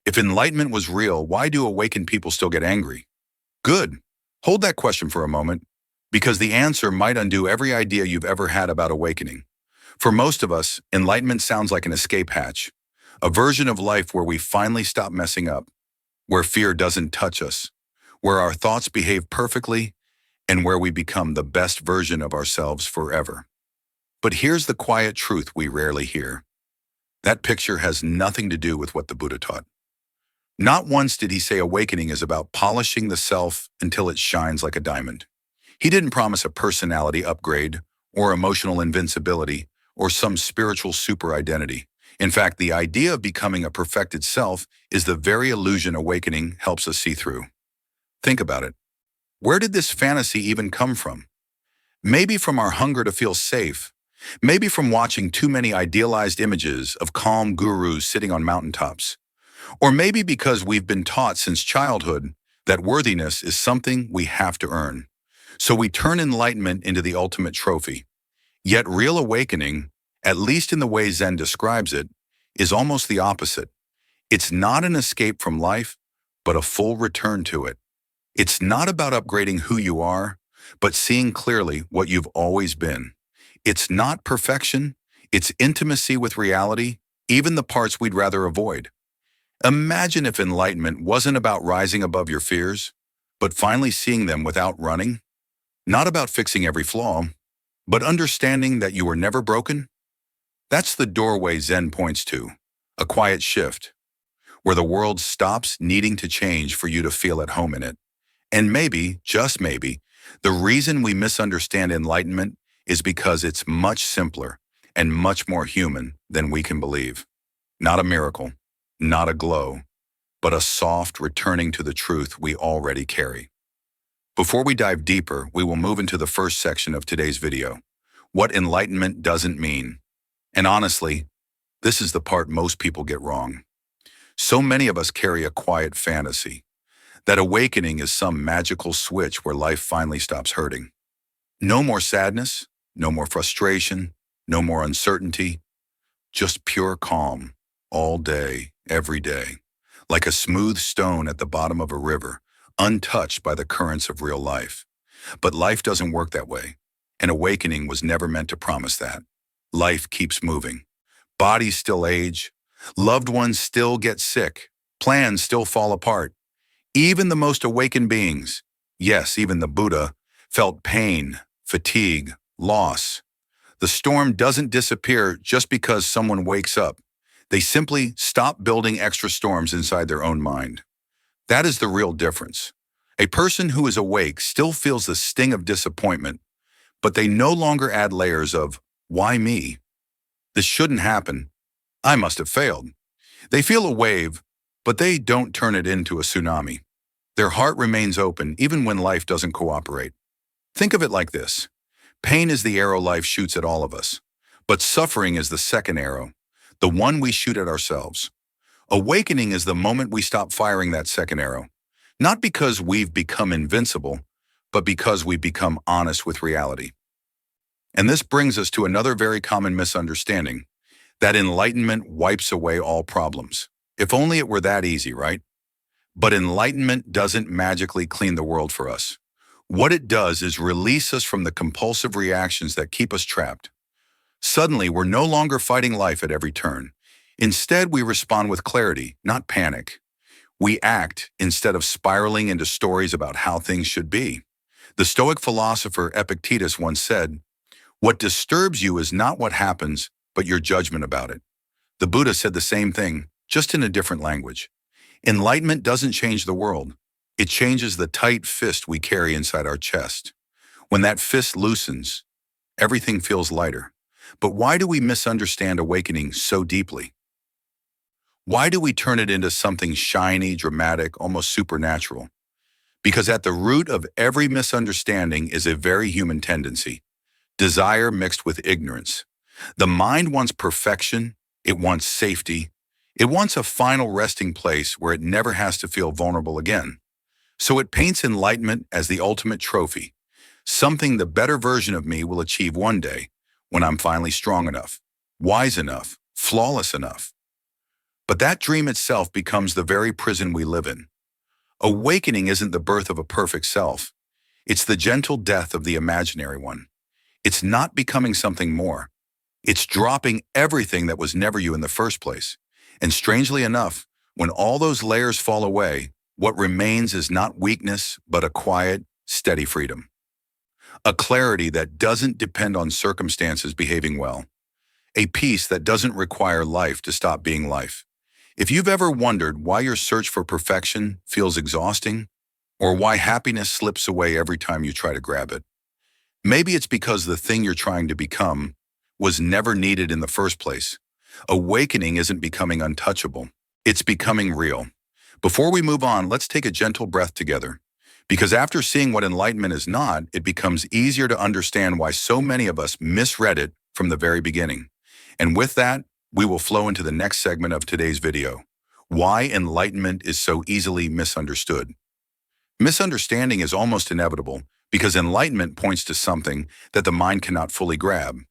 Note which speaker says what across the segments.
Speaker 1: If enlightenment was real, why do awakened people still get angry? Good. Hold that question for a moment, because the answer might undo every idea you've ever had about awakening. For most of us, enlightenment sounds like an escape hatch, a version of life where we finally stop messing up, where fear doesn't touch us, where our thoughts behave perfectly, and where we become the best version of ourselves forever. But here's the quiet truth we rarely hear. That picture has nothing to do with what the Buddha taught. Not once did he say awakening is about polishing the self until it shines like a diamond. He didn't promise a personality upgrade or emotional invincibility or some spiritual super identity. In fact, the idea of becoming a perfected self is the very illusion awakening helps us see through. Think about it. Where did this fantasy even come from? Maybe from our hunger to feel safe. Maybe from watching too many idealized images of calm gurus sitting on mountaintops. Or maybe because we've been taught since childhood that worthiness is something we have to earn. So we turn enlightenment into the ultimate trophy. Yet real awakening, at least in the way Zen describes it, is almost the opposite. It's not an escape from life, but a full return to it. It's not about upgrading who you are, but seeing clearly what you've always been. It's not perfection, it's intimacy with reality, even the parts we'd rather avoid. Imagine if enlightenment wasn't about rising above your fears, but finally seeing them without running. Not about fixing every flaw, but understanding that you were never broken. That's the doorway Zen points to, a quiet shift, where the world stops needing to change for you to feel at home in it. And maybe, just maybe, the reason we misunderstand enlightenment is because it's much simpler and much more human than we can believe. Not a miracle, not a glow, but a soft returning to the truth we already carry. Before we dive deeper, we will move into the first section of today's video, what enlightenment doesn't mean. And honestly, this is the part most people get wrong. So many of us carry a quiet fantasy that awakening is some magical switch where life finally stops hurting. No more sadness, no more frustration, no more uncertainty, just pure calm, all day, every day, like a smooth stone at the bottom of a river, untouched by the currents of real life. But life doesn't work that way, and awakening was never meant to promise that. Life keeps moving. Bodies still age, loved ones still get sick, plans still fall apart. Even the most awakened beings, yes, even the Buddha, felt pain, fatigue, loss. The storm doesn't disappear just because someone wakes up. They simply stop building extra storms inside their own mind. That is the real difference. A person who is awake still feels the sting of disappointment, but they no longer add layers of, why me? This shouldn't happen. I must have failed. They feel a wave, but they don't turn it into a tsunami. Their heart remains open even when life doesn't cooperate. Think of it like this. Pain is the arrow life shoots at all of us, but suffering is the second arrow, the one we shoot at ourselves. Awakening is the moment we stop firing that second arrow, not because we've become invincible, but because we've become honest with reality. And this brings us to another very common misunderstanding, that enlightenment wipes away all problems. If only it were that easy, right? But enlightenment doesn't magically clean the world for us. What it does is release us from the compulsive reactions that keep us trapped. Suddenly, we're no longer fighting life at every turn. Instead, we respond with clarity, not panic. We act instead of spiraling into stories about how things should be. The Stoic philosopher Epictetus once said, "What disturbs you is not what happens, but your judgment about it." The Buddha said the same thing, just in a different language. Enlightenment doesn't change the world. It changes the tight fist we carry inside our chest. When that fist loosens, everything feels lighter. But why do we misunderstand awakening so deeply? Why do we turn it into something shiny, dramatic, almost supernatural? Because at the root of every misunderstanding is a very human tendency, desire mixed with ignorance. The mind wants perfection, it wants safety, it wants a final resting place where it never has to feel vulnerable again. So it paints enlightenment as the ultimate trophy, something the better version of me will achieve one day when I'm finally strong enough, wise enough, flawless enough. But that dream itself becomes the very prison we live in. Awakening isn't the birth of a perfect self. It's the gentle death of the imaginary one. It's not becoming something more. It's dropping everything that was never you in the first place. And strangely enough, when all those layers fall away, what remains is not weakness, but a quiet, steady freedom. A clarity that doesn't depend on circumstances behaving well. A peace that doesn't require life to stop being life. If you've ever wondered why your search for perfection feels exhausting, or why happiness slips away every time you try to grab it, maybe it's because the thing you're trying to become was never needed in the first place. Awakening isn't becoming untouchable. It's becoming real. Before we move on, let's take a gentle breath together. Because after seeing what enlightenment is not, it becomes easier to understand why so many of us misread it from the very beginning. And with that, we will flow into the next segment of today's video. Why enlightenment is so easily misunderstood. Misunderstanding is almost inevitable because enlightenment points to something that the mind cannot fully grab.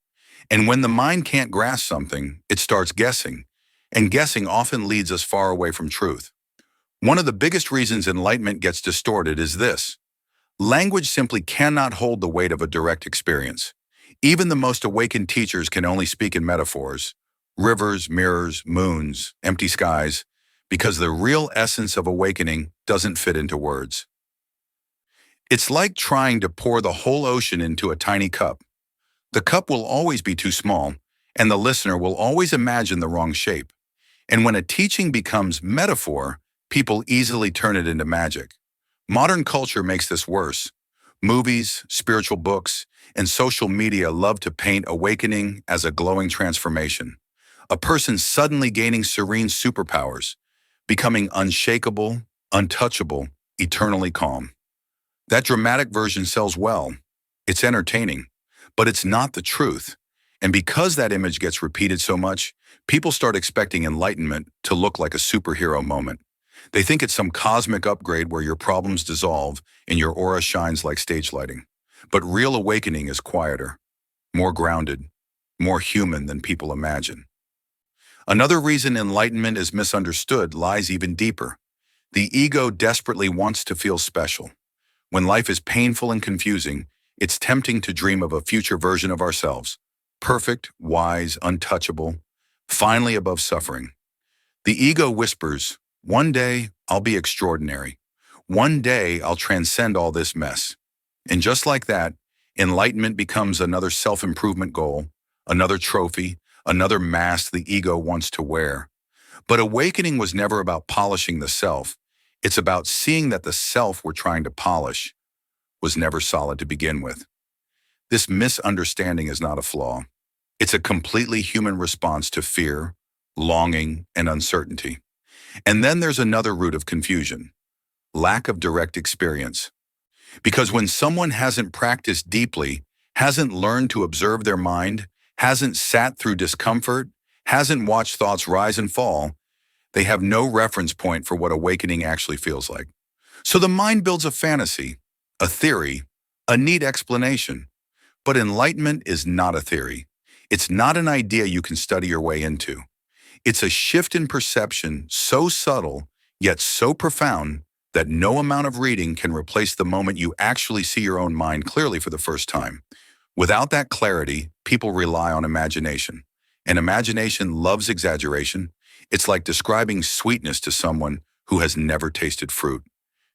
Speaker 1: And when the mind can't grasp something, it starts guessing. And guessing often leads us far away from truth. One of the biggest reasons enlightenment gets distorted is this. Language simply cannot hold the weight of a direct experience. Even the most awakened teachers can only speak in metaphors, rivers, mirrors, moons, empty skies, because the real essence of awakening doesn't fit into words. It's like trying to pour the whole ocean into a tiny cup. The cup will always be too small, and the listener will always imagine the wrong shape. And when a teaching becomes metaphor, people easily turn it into magic. Modern culture makes this worse. Movies, spiritual books, and social media love to paint awakening as a glowing transformation. A person suddenly gaining serene superpowers, becoming unshakable, untouchable, eternally calm. That dramatic version sells well. It's entertaining, but it's not the truth. And because that image gets repeated so much, people start expecting enlightenment to look like a superhero moment. They think it's some cosmic upgrade where your problems dissolve and your aura shines like stage lighting. But real awakening is quieter, more grounded, more human than people imagine. Another reason enlightenment is misunderstood lies even deeper. The ego desperately wants to feel special. When life is painful and confusing, it's tempting to dream of a future version of ourselves, perfect, wise, untouchable, finally above suffering. The ego whispers, one day I'll be extraordinary. One day I'll transcend all this mess. And just like that, enlightenment becomes another self-improvement goal, another trophy, another mask the ego wants to wear. But awakening was never about polishing the self. It's about seeing that the self we're trying to polish was never solid to begin with. This misunderstanding is not a flaw. It's a completely human response to fear, longing, and uncertainty. And then there's another root of confusion, lack of direct experience. Because when someone hasn't practiced deeply, hasn't learned to observe their mind, hasn't sat through discomfort, hasn't watched thoughts rise and fall, they have no reference point for what awakening actually feels like. So the mind builds a fantasy, a theory, a neat explanation. But enlightenment is not a theory. It's not an idea you can study your way into. It's a shift in perception so subtle, yet so profound, that no amount of reading can replace the moment you actually see your own mind clearly for the first time. Without that clarity, people rely on imagination. And imagination loves exaggeration. It's like describing sweetness to someone who has never tasted fruit.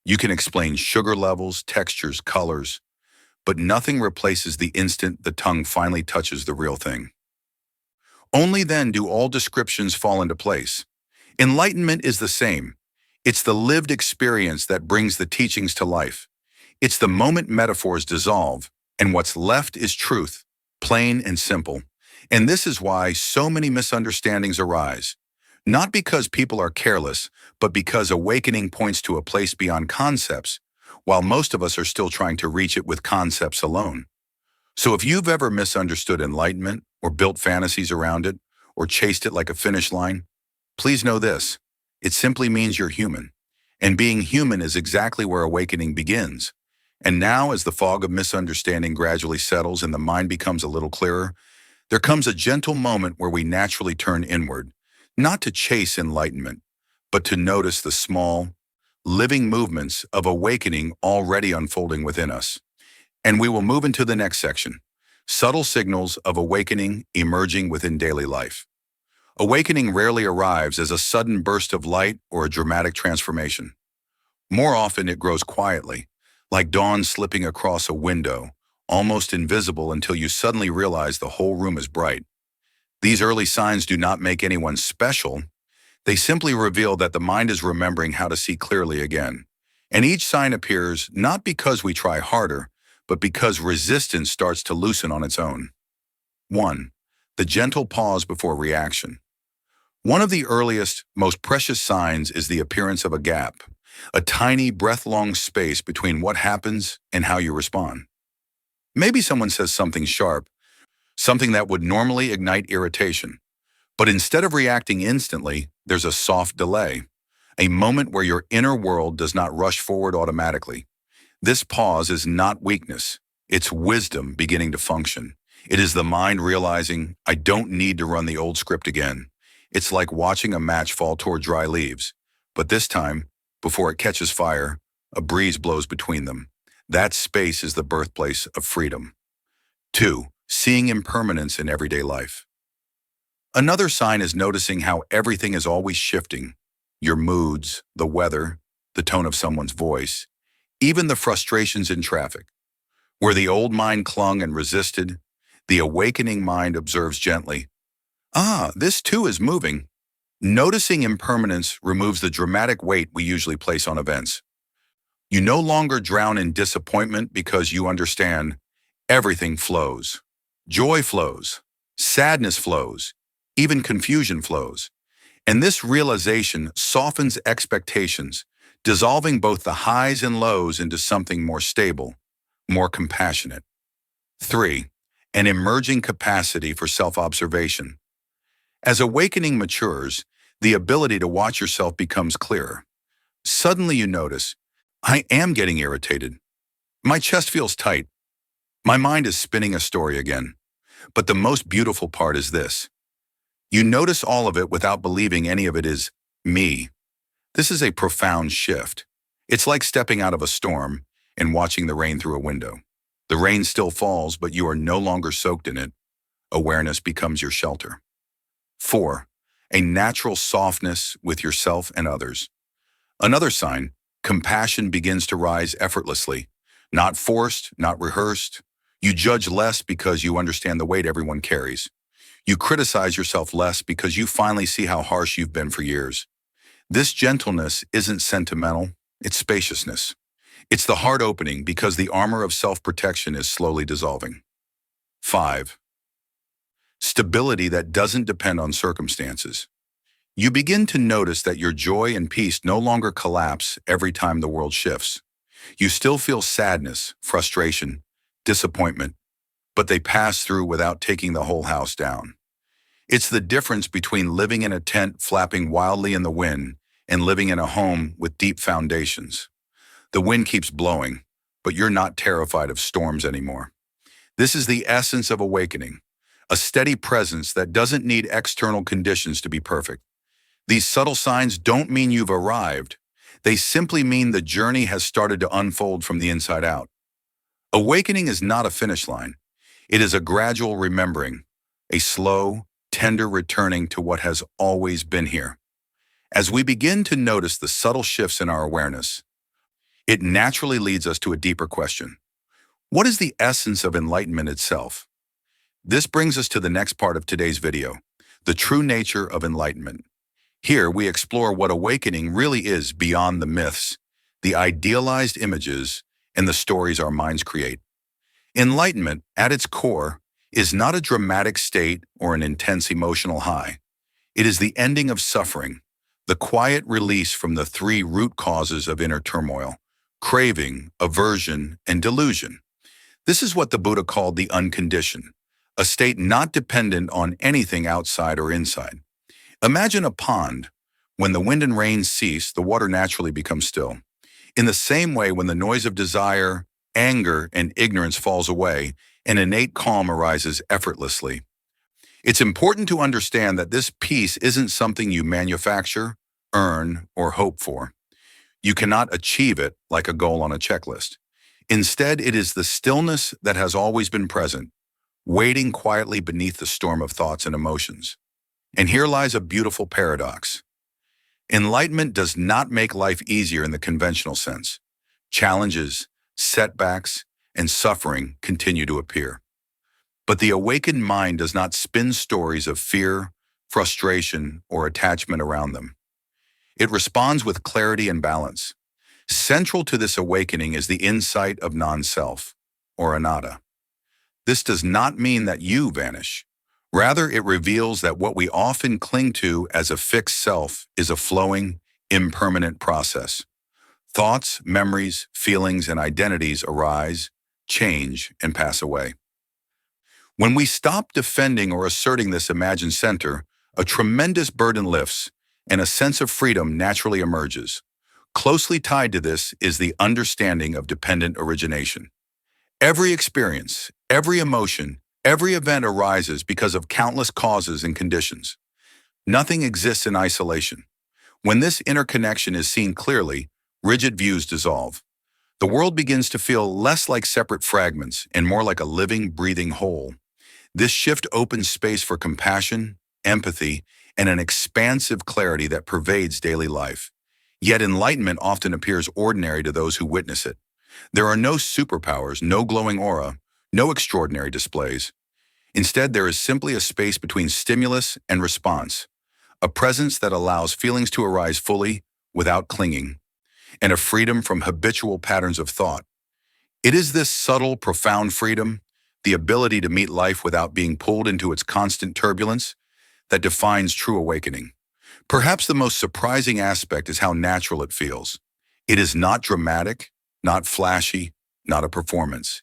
Speaker 1: You can explain sugar levels, textures, colors, but nothing replaces the instant the tongue finally touches the real thing. Only then do all descriptions fall into place. Enlightenment is the same. It's the lived experience that brings the teachings to life. It's the moment metaphors dissolve, and what's left is truth, plain and simple. And this is why so many misunderstandings arise. Not because people are careless, but because awakening points to a place beyond concepts, while most of us are still trying to reach it with concepts alone. So if you've ever misunderstood enlightenment, or built fantasies around it, or chased it like a finish line, please know this. It simply means you're human. And being human is exactly where awakening begins. And now, as the fog of misunderstanding gradually settles and the mind becomes a little clearer, there comes a gentle moment where we naturally turn inward, not to chase enlightenment, but to notice the small, living movements of awakening already unfolding within us. And we will move into the next section, subtle signals of awakening emerging within daily life. Awakening rarely arrives as a sudden burst of light or a dramatic transformation. More often it grows quietly, like dawn slipping across a window, almost invisible until you suddenly realize the whole room is bright. These early signs do not make anyone special. They simply reveal that the mind is remembering how to see clearly again. And each sign appears not because we try harder, but because resistance starts to loosen on its own. 1. The gentle pause before reaction. One of the earliest, most precious signs is the appearance of a gap, a tiny, breath-long space between what happens and how you respond. Maybe someone says something sharp, something that would normally ignite irritation. But instead of reacting instantly, there's a soft delay, a moment where your inner world does not rush forward automatically. This pause is not weakness. It's wisdom beginning to function. It is the mind realizing, I don't need to run the old script again. It's like watching a match fall toward dry leaves. But this time, before it catches fire, a breeze blows between them. That space is the birthplace of freedom. 2. Seeing impermanence in everyday life. Another sign is noticing how everything is always shifting. Your moods, the weather, the tone of someone's voice, even the frustrations in traffic. Where the old mind clung and resisted, the awakening mind observes gently. This too is moving. Noticing impermanence removes the dramatic weight we usually place on events. You no longer drown in disappointment because you understand everything flows. Joy flows. Sadness flows. Even confusion flows. And this realization softens expectations, dissolving both the highs and lows into something more stable, more compassionate. 3. An emerging capacity for self-observation. As awakening matures, the ability to watch yourself becomes clearer. Suddenly you notice, I am getting irritated. My chest feels tight. My mind is spinning a story again. But the most beautiful part is this. You notice all of it without believing any of it is me. This is a profound shift. It's like stepping out of a storm and watching the rain through a window. The rain still falls, but you are no longer soaked in it. Awareness becomes your shelter. 4. A natural softness with yourself and others. Another sign, compassion begins to rise effortlessly. Not forced, not rehearsed. You judge less because you understand the weight everyone carries. You criticize yourself less because you finally see how harsh you've been for years. This gentleness isn't sentimental, it's spaciousness. It's the heart opening because the armor of self-protection is slowly dissolving. 5. Stability that doesn't depend on circumstances. You begin to notice that your joy and peace no longer collapse every time the world shifts. You still feel sadness, frustration, disappointment, but they pass through without taking the whole house down. It's the difference between living in a tent flapping wildly in the wind and living in a home with deep foundations. The wind keeps blowing, but you're not terrified of storms anymore. This is the essence of awakening, a steady presence that doesn't need external conditions to be perfect. These subtle signs don't mean you've arrived. They simply mean the journey has started to unfold from the inside out. Awakening is not a finish line. It is a gradual remembering, a slow, tender returning to what has always been here. As we begin to notice the subtle shifts in our awareness, it naturally leads us to a deeper question. What is the essence of enlightenment itself? This brings us to the next part of today's video, the true nature of enlightenment. Here we explore what awakening really is beyond the myths, the idealized images, and the stories our minds create. Enlightenment, at its core, is not a dramatic state or an intense emotional high. It is the ending of suffering, the quiet release from the 3 root causes of inner turmoil: craving, aversion, and delusion. This is what the Buddha called the unconditioned, a state not dependent on anything outside or inside. Imagine a pond. When the wind and rain cease, the water naturally becomes still. In the same way, when the noise of desire, anger, and ignorance falls away, an innate calm arises effortlessly. It's important to understand that this peace isn't something you manufacture, earn, or hope for. You cannot achieve it like a goal on a checklist. Instead, it is the stillness that has always been present, waiting quietly beneath the storm of thoughts and emotions. And here lies a beautiful paradox. Enlightenment does not make life easier in the conventional sense. Challenges, setbacks, and suffering continue to appear. But the awakened mind does not spin stories of fear, frustration, or attachment around them. It responds with clarity and balance. Central to this awakening is the insight of non-self, or anatta. This does not mean that you vanish. Rather, it reveals that what we often cling to as a fixed self is a flowing, impermanent process. Thoughts, memories, feelings, and identities arise, change, and pass away. When we stop defending or asserting this imagined center, a tremendous burden lifts, and a sense of freedom naturally emerges. Closely tied to this is the understanding of dependent origination. Every experience, every emotion, every event arises because of countless causes and conditions. Nothing exists in isolation. When this interconnection is seen clearly, rigid views dissolve. The world begins to feel less like separate fragments and more like a living, breathing whole. This shift opens space for compassion, empathy, and an expansive clarity that pervades daily life. Yet enlightenment often appears ordinary to those who witness it. There are no superpowers, no glowing aura, no extraordinary displays. Instead, there is simply a space between stimulus and response, a presence that allows feelings to arise fully without clinging, and a freedom from habitual patterns of thought. It is this subtle, profound freedom, the ability to meet life without being pulled into its constant turbulence, that defines true awakening. Perhaps the most surprising aspect is how natural it feels. It is not dramatic, not flashy, not a performance.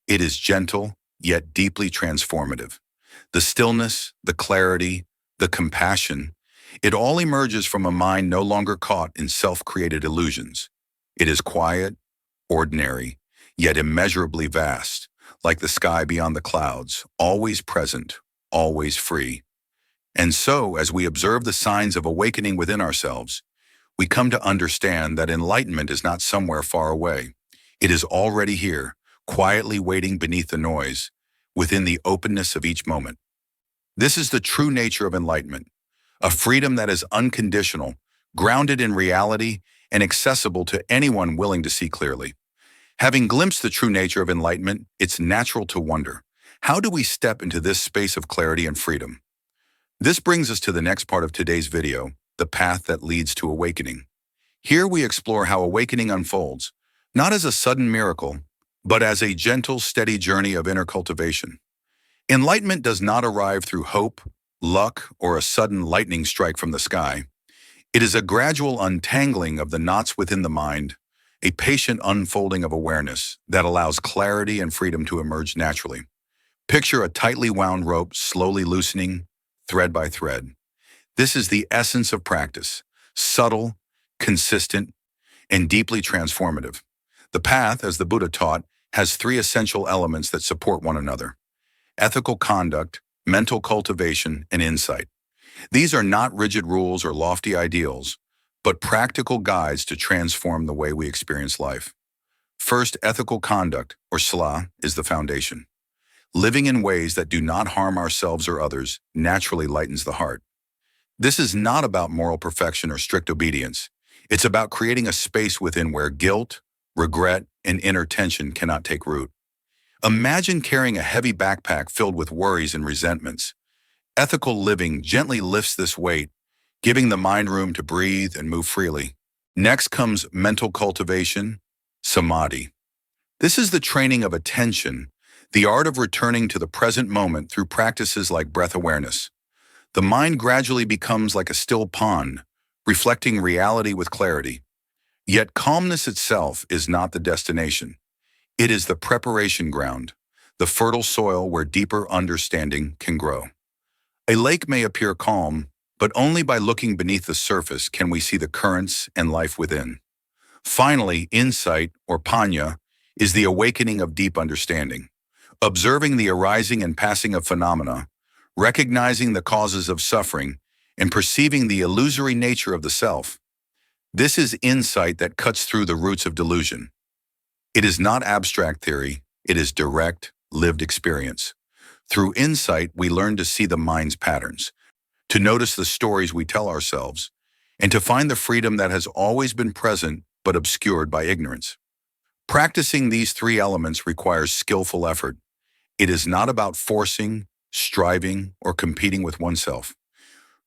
Speaker 1: It is gentle, yet deeply transformative. The stillness, the clarity, the compassion, it all emerges from a mind no longer caught in self-created illusions. It is quiet, ordinary, yet immeasurably vast, like the sky beyond the clouds, always present, always free. And so, as we observe the signs of awakening within ourselves, we come to understand that enlightenment is not somewhere far away. It is already here, quietly waiting beneath the noise, within the openness of each moment. This is the true nature of enlightenment, a freedom that is unconditional, grounded in reality, and accessible to anyone willing to see clearly. Having glimpsed the true nature of enlightenment, it's natural to wonder, how do we step into this space of clarity and freedom? This brings us to the next part of today's video, the path that leads to awakening. Here we explore how awakening unfolds, not as a sudden miracle, but as a gentle, steady journey of inner cultivation. Enlightenment does not arrive through hope, luck, or a sudden lightning strike from the sky. It is a gradual untangling of the knots within the mind, a patient unfolding of awareness that allows clarity and freedom to emerge naturally. Picture a tightly wound rope slowly loosening, thread by thread. This is the essence of practice, subtle, consistent, and deeply transformative. The path, as the Buddha taught, has three essential elements that support one another: ethical conduct, mental cultivation, and insight. These are not rigid rules or lofty ideals, but practical guides to transform the way we experience life. First, ethical conduct, or sila, is the foundation. Living in ways that do not harm ourselves or others naturally lightens the heart. This is not about moral perfection or strict obedience. It's about creating a space within where guilt, regret, and inner tension cannot take root. Imagine carrying a heavy backpack filled with worries and resentments. Ethical living gently lifts this weight, giving the mind room to breathe and move freely. Next comes mental cultivation, samadhi. This is the training of attention, the art of returning to the present moment through practices like breath awareness. The mind gradually becomes like a still pond, reflecting reality with clarity. Yet calmness itself is not the destination. It is the preparation ground, the fertile soil where deeper understanding can grow. A lake may appear calm, but only by looking beneath the surface can we see the currents and life within. Finally, insight, or panya, is the awakening of deep understanding. Observing the arising and passing of phenomena, recognizing the causes of suffering, and perceiving the illusory nature of the self. This is insight that cuts through the roots of delusion. It is not abstract theory, it is direct, lived experience. Through insight, we learn to see the mind's patterns, to notice the stories we tell ourselves, and to find the freedom that has always been present but obscured by ignorance. Practicing these three elements requires skillful effort. It is not about forcing, striving, or competing with oneself.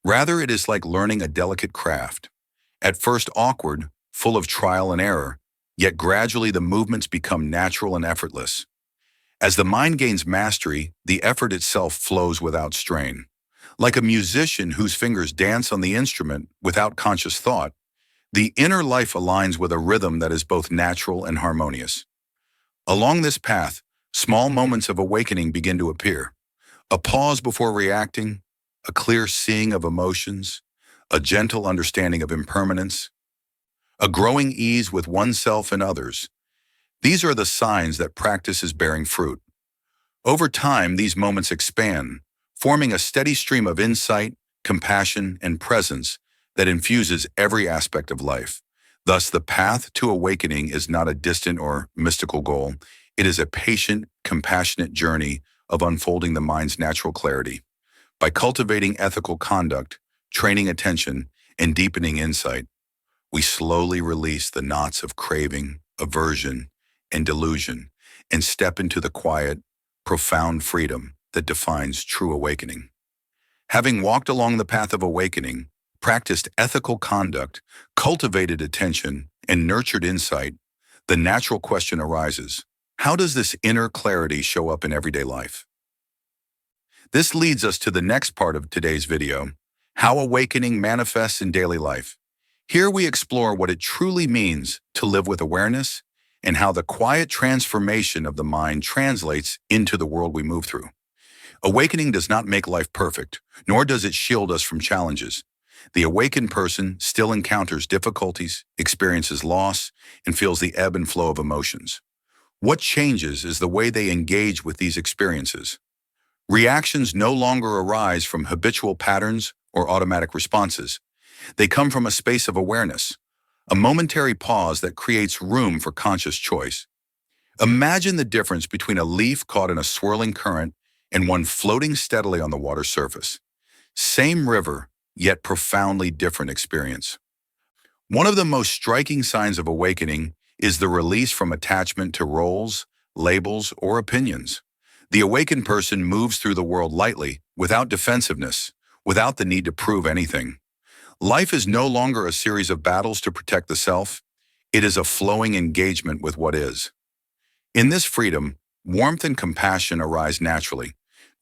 Speaker 1: Rather, it is like learning a delicate craft. At first awkward, full of trial and error, yet gradually the movements become natural and effortless. As the mind gains mastery, the effort itself flows without strain. Like a musician whose fingers dance on the instrument without conscious thought, the inner life aligns with a rhythm that is both natural and harmonious. Along this path, small moments of awakening begin to appear. A pause before reacting, a clear seeing of emotions, a gentle understanding of impermanence, a growing ease with oneself and others. These are the signs that practice is bearing fruit. Over time, these moments expand, forming a steady stream of insight, compassion, and presence that infuses every aspect of life. Thus, the path to awakening is not a distant or mystical goal. It is a patient, compassionate journey of unfolding the mind's natural clarity. By cultivating ethical conduct, training attention, and deepening insight, we slowly release the knots of craving, aversion, and delusion, and step into the quiet, profound freedom that defines true awakening. Having walked along the path of awakening, practiced ethical conduct, cultivated attention, and nurtured insight, the natural question arises: how does this inner clarity show up in everyday life? This leads us to the next part of today's video: how awakening manifests in daily life. Here we explore what it truly means to live with awareness and how the quiet transformation of the mind translates into the world we move through. Awakening does not make life perfect, nor does it shield us from challenges. The awakened person still encounters difficulties, experiences loss, and feels the ebb and flow of emotions. What changes is the way they engage with these experiences. Reactions no longer arise from habitual patterns or automatic responses. They come from a space of awareness, a momentary pause that creates room for conscious choice. Imagine the difference between a leaf caught in a swirling current and one floating steadily on the water's surface. Same river, yet profoundly different experience. One of the most striking signs of awakening is the release from attachment to roles, labels, or opinions. The awakened person moves through the world lightly, without defensiveness, without the need to prove anything. Life is no longer a series of battles to protect the self. It is a flowing engagement with what is. In this freedom, warmth and compassion arise naturally,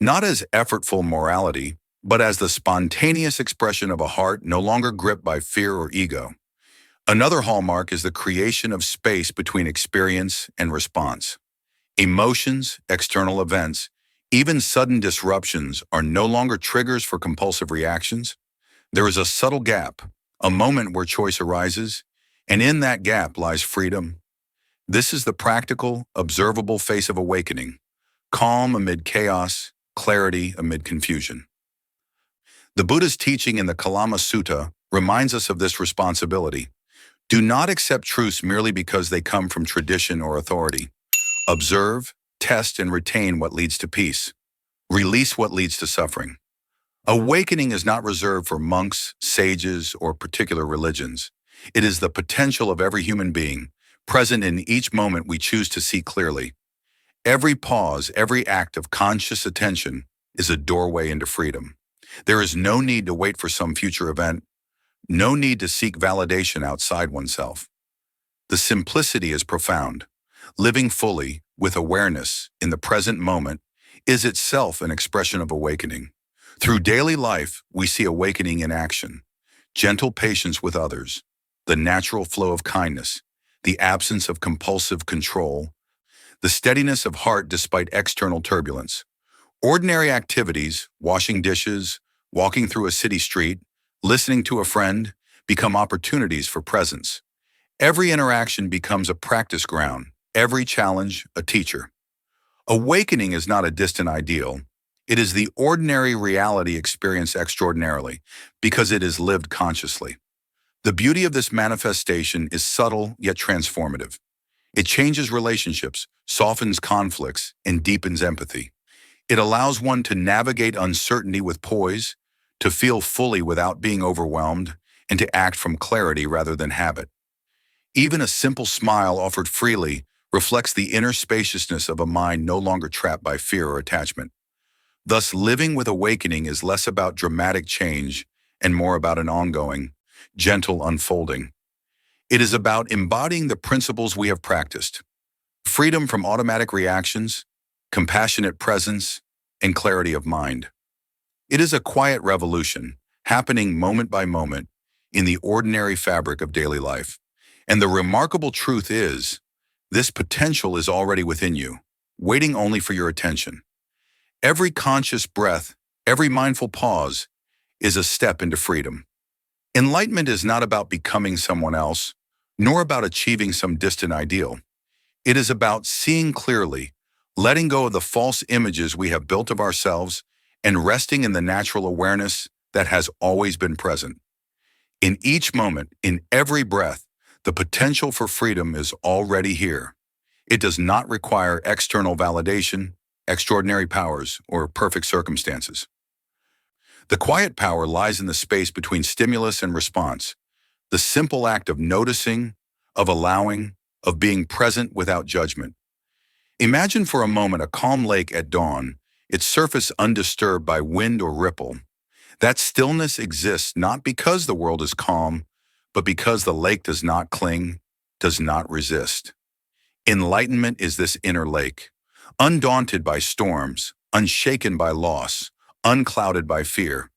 Speaker 1: not as effortful morality, but as the spontaneous expression of a heart no longer gripped by fear or ego. Another hallmark is the creation of space between experience and response. Emotions, external events, even sudden disruptions are no longer triggers for compulsive reactions. There is a subtle gap, a moment where choice arises, and in that gap lies freedom. This is the practical, observable face of awakening: calm amid chaos, clarity amid confusion. The Buddha's teaching in the Kalama Sutta reminds us of this responsibility. Do not accept truths merely because they come from tradition or authority. Observe, test, and retain what leads to peace. Release what leads to suffering. Awakening is not reserved for monks, sages, or particular religions. It is the potential of every human being, present in each moment we choose to see clearly. Every pause, every act of conscious attention is a doorway into freedom. There is no need to wait for some future event, no need to seek validation outside oneself. The simplicity is profound. Living fully, with awareness, in the present moment, is itself an expression of awakening. Through daily life, we see awakening in action: gentle patience with others, the natural flow of kindness, the absence of compulsive control, the steadiness of heart despite external turbulence. Ordinary activities, washing dishes, walking through a city street, listening to a friend, become opportunities for presence. Every interaction becomes a practice ground, every challenge a teacher. Awakening is not a distant ideal. It is the ordinary reality experienced extraordinarily because it is lived consciously. The beauty of this manifestation is subtle yet transformative. It changes relationships, softens conflicts, and deepens empathy. It allows one to navigate uncertainty with poise, to feel fully without being overwhelmed, and to act from clarity rather than habit. Even a simple smile offered freely reflects the inner spaciousness of a mind no longer trapped by fear or attachment. Thus, living with awakening is less about dramatic change and more about an ongoing, gentle unfolding. It is about embodying the principles we have practiced: freedom from automatic reactions, compassionate presence, and clarity of mind. It is a quiet revolution, happening moment by moment in the ordinary fabric of daily life. And the remarkable truth is, this potential is already within you, waiting only for your attention. Every conscious breath, every mindful pause, is a step into freedom. Enlightenment is not about becoming someone else, nor about achieving some distant ideal. It is about seeing clearly, letting go of the false images we have built of ourselves, and resting in the natural awareness that has always been present. In each moment, in every breath, the potential for freedom is already here. It does not require external validation, extraordinary powers, or perfect circumstances. The quiet power lies in the space between stimulus and response, the simple act of noticing, of allowing, of being present without judgment. Imagine for a moment a calm lake at dawn, its surface undisturbed by wind or ripple. That stillness exists not because the world is calm, but because the lake does not cling, does not resist. Enlightenment is this inner lake, undaunted by storms, unshaken by loss, unclouded by fear.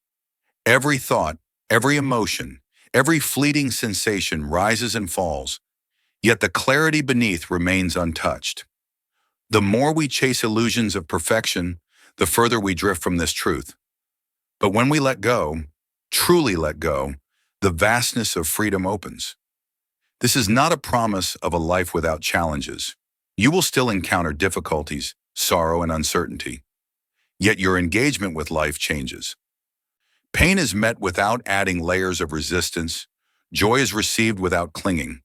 Speaker 1: Every thought, every emotion, every fleeting sensation rises and falls, yet the clarity beneath remains untouched. The more we chase illusions of perfection, the further we drift from this truth. But when we let go, truly let go, the vastness of freedom opens. This is not a promise of a life without challenges. You will still encounter difficulties, sorrow, and uncertainty. Yet your engagement with life changes. Pain is met without adding layers of resistance. Joy is received without clinging.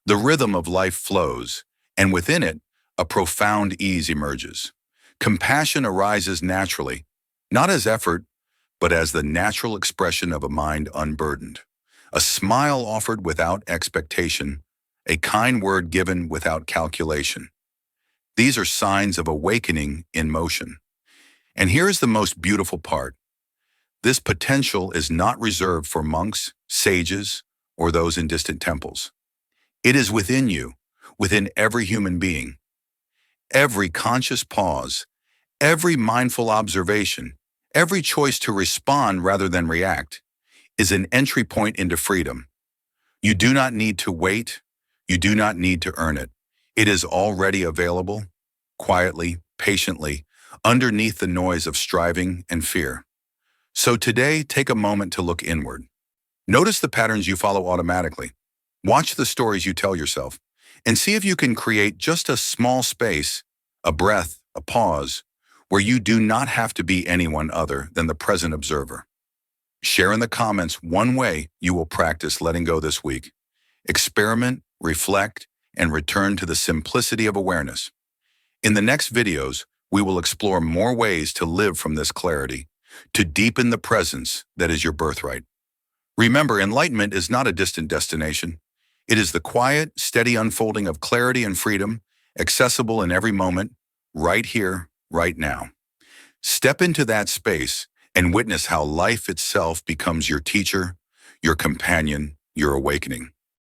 Speaker 1: The rhythm of life flows, and within it, a profound ease emerges. Compassion arises naturally, not as effort, but as the natural expression of a mind unburdened. A smile offered without expectation, a kind word given without calculation. These are signs of awakening in motion. And here is the most beautiful part. This potential is not reserved for monks, sages, or those in distant temples. It is within you, within every human being. Every conscious pause, every mindful observation, every choice to respond rather than react is an entry point into freedom. You do not need to wait. You do not need to earn it. It is already available, quietly, patiently, underneath the noise of striving and fear. So today, take a moment to look inward. Notice the patterns you follow automatically. Watch the stories you tell yourself, and see if you can create just a small space, a breath, a pause, where you do not have to be anyone other than the present observer. Share in the comments one way you will practice letting go this week. Experiment, reflect, and return to the simplicity of awareness. In the next videos, we will explore more ways to live from this clarity, to deepen the presence that is your birthright. Remember, enlightenment is not a distant destination. It is the quiet, steady unfolding of clarity and freedom, accessible in every moment, right here, right now. Step into that space and witness how life itself becomes your teacher, your companion, your awakening.